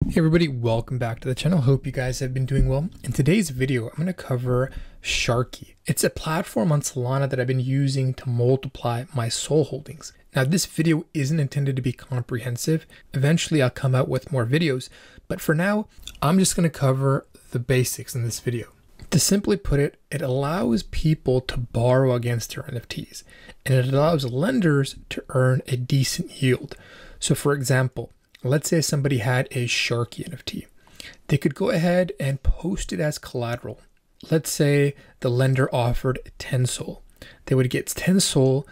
Hey everybody, welcome back to the channel. Hope you guys have been doing well. In today's video, I'm going to cover Sharky. It's a platform on Solana that I've been using to multiply my SOL holdings. Now, this video isn't intended to be comprehensive. Eventually, I'll come out with more videos, but for now, I'm just going to cover the basics in this video. To simply put it, it allows people to borrow against their NFTs, and it allows lenders to earn a decent yield. So for example, let's say somebody had a Sharky NFT. They could go ahead and post it as collateral. Let's say the lender offered 10 SOL. They would get 10 SOL,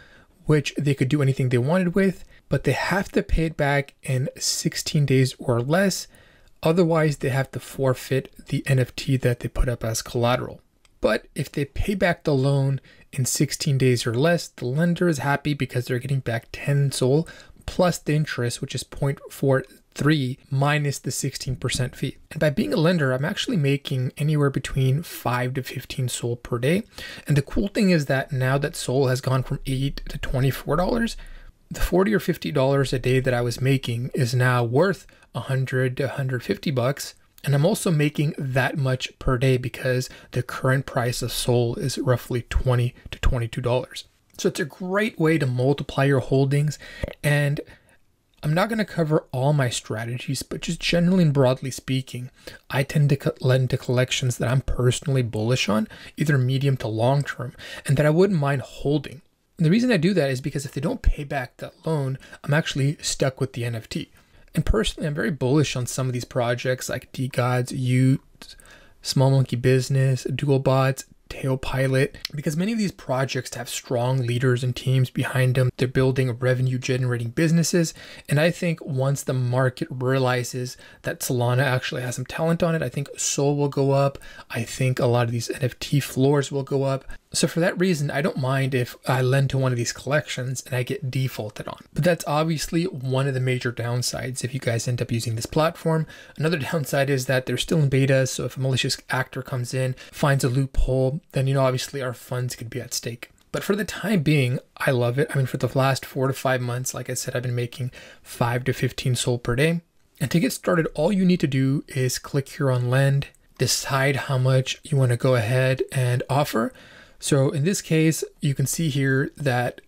which they could do anything they wanted with, but they have to pay it back in 16 days or less. Otherwise, they have to forfeit the NFT that they put up as collateral. But if they pay back the loan in 16 days or less, the lender is happy because they're getting back 10 SOL plus the interest, which is 0.43 minus the 16% fee. And by being a lender, I'm actually making anywhere between 5 to 15 SOL per day. And the cool thing is that now that SOL has gone from $8 to $24, the $40 or $50 a day that I was making is now worth 100 to 150 bucks. And I'm also making that much per day because the current price of SOL is roughly $20 to $22. So it's a great way to multiply your holdings. And I'm not going to cover all my strategies, but just generally and broadly speaking, I tend to lend to collections that I'm personally bullish on, either medium to long term, and that I wouldn't mind holding. And the reason I do that is because if they don't pay back that loan, I'm actually stuck with the NFT. And personally, I'm very bullish on some of these projects like DeGods, Ute, Small Monkey Business, Dual Bots, Tailpilot, because many of these projects have strong leaders and teams behind them. They're building revenue generating businesses. And I think once the market realizes that Solana actually has some talent on it, I think SOL will go up. I think a lot of these NFT floors will go up. So for that reason, I don't mind if I lend to one of these collections and I get defaulted on. But that's obviously one of the major downsides if you guys end up using this platform. Another downside is that they're still in beta. So if a malicious actor comes in, finds a loophole, then, obviously our funds could be at stake. But for the time being, I love it. I mean, for the last 4 to 5 months, like I said, I've been making 5 to 15 SOL per day. And to get started, all you need to do is click here on lend, decide how much you want to go ahead and offer. So in this case, you can see here that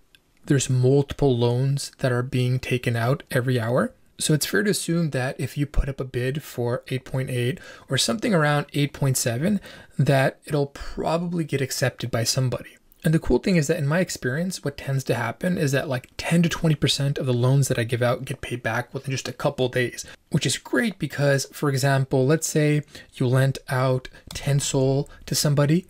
there's multiple loans that are being taken out every hour. So it's fair to assume that if you put up a bid for 8.8 or something around 8.7, that it'll probably get accepted by somebody. And the cool thing is that in my experience, what tends to happen is that like 10 to 20% of the loans that I give out get paid back within just a couple days, which is great because, for example, let's say you lent out 10 SOL to somebody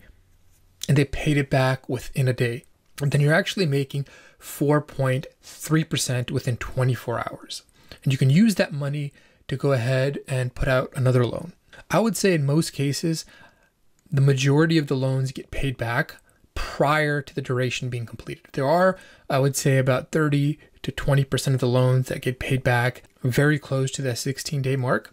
and they paid it back within a day. And then you're actually making 4.3% within 24 hours. And you can use that money to go ahead and put out another loan. I would say in most cases, the majority of the loans get paid back prior to the duration being completed. There are, I would say, about 30 to 20% of the loans that get paid back very close to that 16-day mark.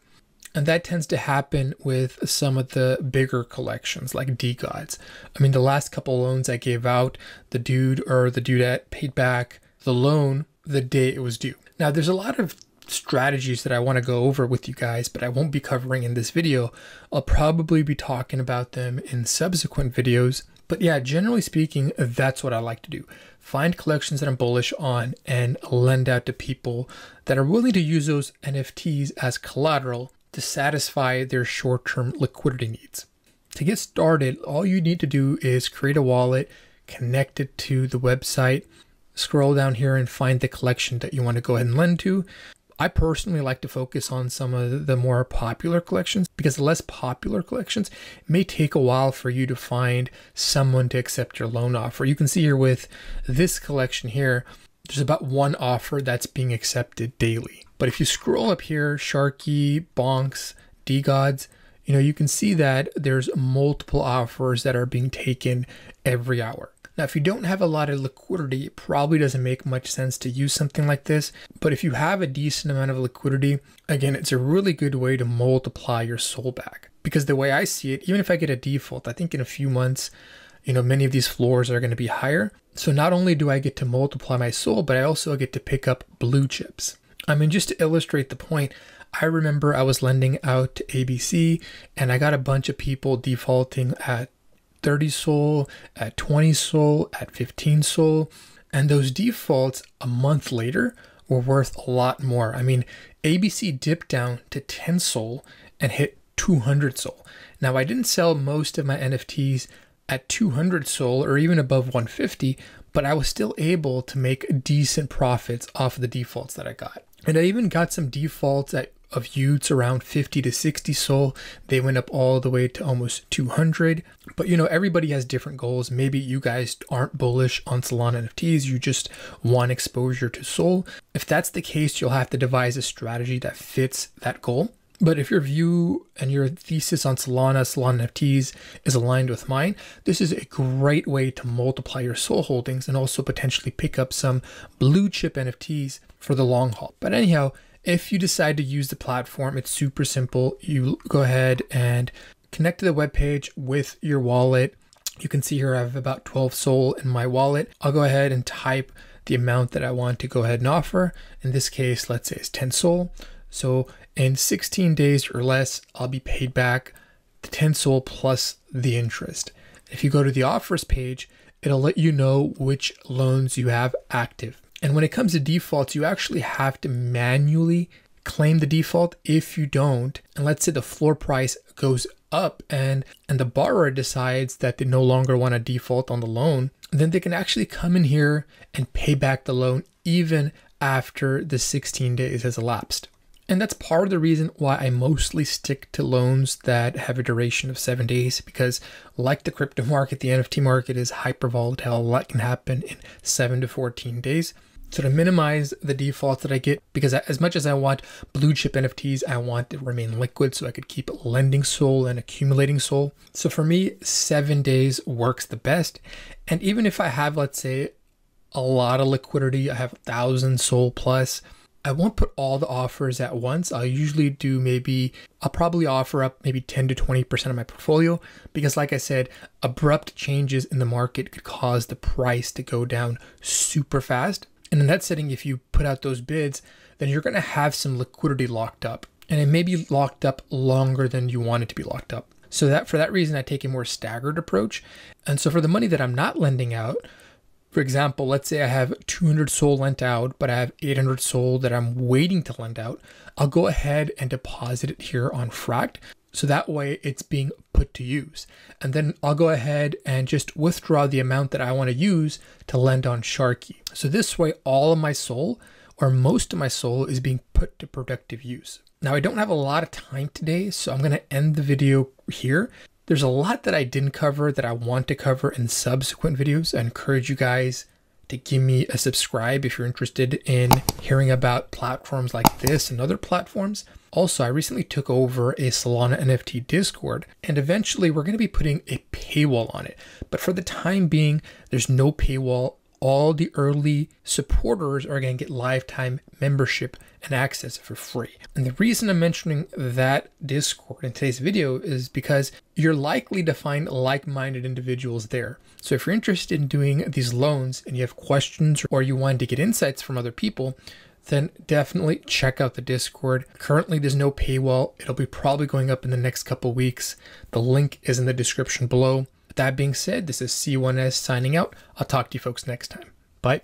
And that tends to happen with some of the bigger collections like DeGods. I mean, the last couple loans I gave out, the dudette paid back the loan the day it was due. Now, there's a lot of strategies that I want to go over with you guys, but I won't be covering in this video. I'll probably be talking about them in subsequent videos. But yeah, generally speaking, that's what I like to do. Find collections that I'm bullish on and lend out to people that are willing to use those NFTs as collateral to satisfy their short-term liquidity needs. To get started, all you need to do is create a wallet, connect it to the website, scroll down here and find the collection that you want to go ahead and lend to. I personally like to focus on some of the more popular collections because the less popular collections may take a while for you to find someone to accept your loan offer. You can see here with this collection here, there's about one offer that's being accepted daily. But if you scroll up here, Sharky, Bonks, DeGods, you can see that there's multiple offers that are being taken every hour. Now, if you don't have a lot of liquidity, it probably doesn't make much sense to use something like this. But if you have a decent amount of liquidity, again, it's a really good way to multiply your SOL back. Because the way I see it, even if I get a default, I think in a few months, many of these floors are going to be higher. So not only do I get to multiply my SOL, but I also get to pick up blue chips. I mean, just to illustrate the point, I remember I was lending out to ABC and I got a bunch of people defaulting at 30 SOL, at 20 SOL, at 15 SOL. And those defaults a month later were worth a lot more. I mean, ABC dipped down to 10 SOL and hit 200 SOL. Now, I didn't sell most of my NFTs at 200 SOL or even above 150, but I was still able to make decent profits off of the defaults that I got. And I even got some defaults of Utes around 50 to 60 SOL. They went up all the way to almost 200. But you know, everybody has different goals. Maybe you guys aren't bullish on Solana NFTs. You just want exposure to SOL. If that's the case, you'll have to devise a strategy that fits that goal. But if your view and your thesis on Solana NFTs is aligned with mine, this is a great way to multiply your SOL holdings and also potentially pick up some blue chip NFTs for the long haul. But anyhow, if you decide to use the platform, it's super simple. You go ahead and connect to the webpage with your wallet. You can see here I have about 12 SOL in my wallet. I'll go ahead and type the amount that I want to go ahead and offer. In this case, let's say it's 10 SOL. So in 16 days or less, I'll be paid back the 10 SOL plus the interest. If you go to the offers page, it'll let you know which loans you have active. And when it comes to defaults, you actually have to manually claim the default. If you don't, and let's say the floor price goes up and the borrower decides that they no longer want to default on the loan, then they can actually come in here and pay back the loan even after the 16 days has elapsed. And that's part of the reason why I mostly stick to loans that have a duration of 7 days, because like the crypto market, the NFT market is hyper volatile. A lot can happen in 7 to 14 days. So to minimize the defaults that I get, because as much as I want blue chip NFTs, I want to remain liquid so I could keep lending SOL and accumulating SOL. So for me, 7 days works the best. And even if I have, let's say, a lot of liquidity, I have 1,000 SOL plus, I won't put all the offers at once. I'll usually do I'll probably offer up maybe 10 to 20% of my portfolio, because like I said, abrupt changes in the market could cause the price to go down super fast. And in that setting, if you put out those bids, then you're going to have some liquidity locked up, and it may be locked up longer than you want it to be locked up. So for that reason, I take a more staggered approach. And so for the money that I'm not lending out, for example, let's say I have 200 SOL lent out, but I have 800 SOL that I'm waiting to lend out. I'll go ahead and deposit it here on Fract. So that way it's being put to use. And then I'll go ahead and just withdraw the amount that I want to use to lend on Sharky. So this way, all of my SOL or most of my SOL is being put to productive use. Now, I don't have a lot of time today, so I'm going to end the video here. There's a lot that I didn't cover that I want to cover in subsequent videos. I encourage you guys to give me a subscribe if you're interested in hearing about platforms like this and other platforms. Also, I recently took over a Solana NFT Discord, and eventually we're going to be putting a paywall on it. But for the time being, there's no paywall. All the early supporters are going to get lifetime membership and access for free. And the reason I'm mentioning that Discord in today's video is because you're likely to find like-minded individuals there. So if you're interested in doing these loans and you have questions or you want to get insights from other people, then definitely check out the Discord. Currently, there's no paywall. It'll be probably going up in the next couple weeks. The link is in the description below. That being said, this is C1S signing out. I'll talk to you folks next time. Bye.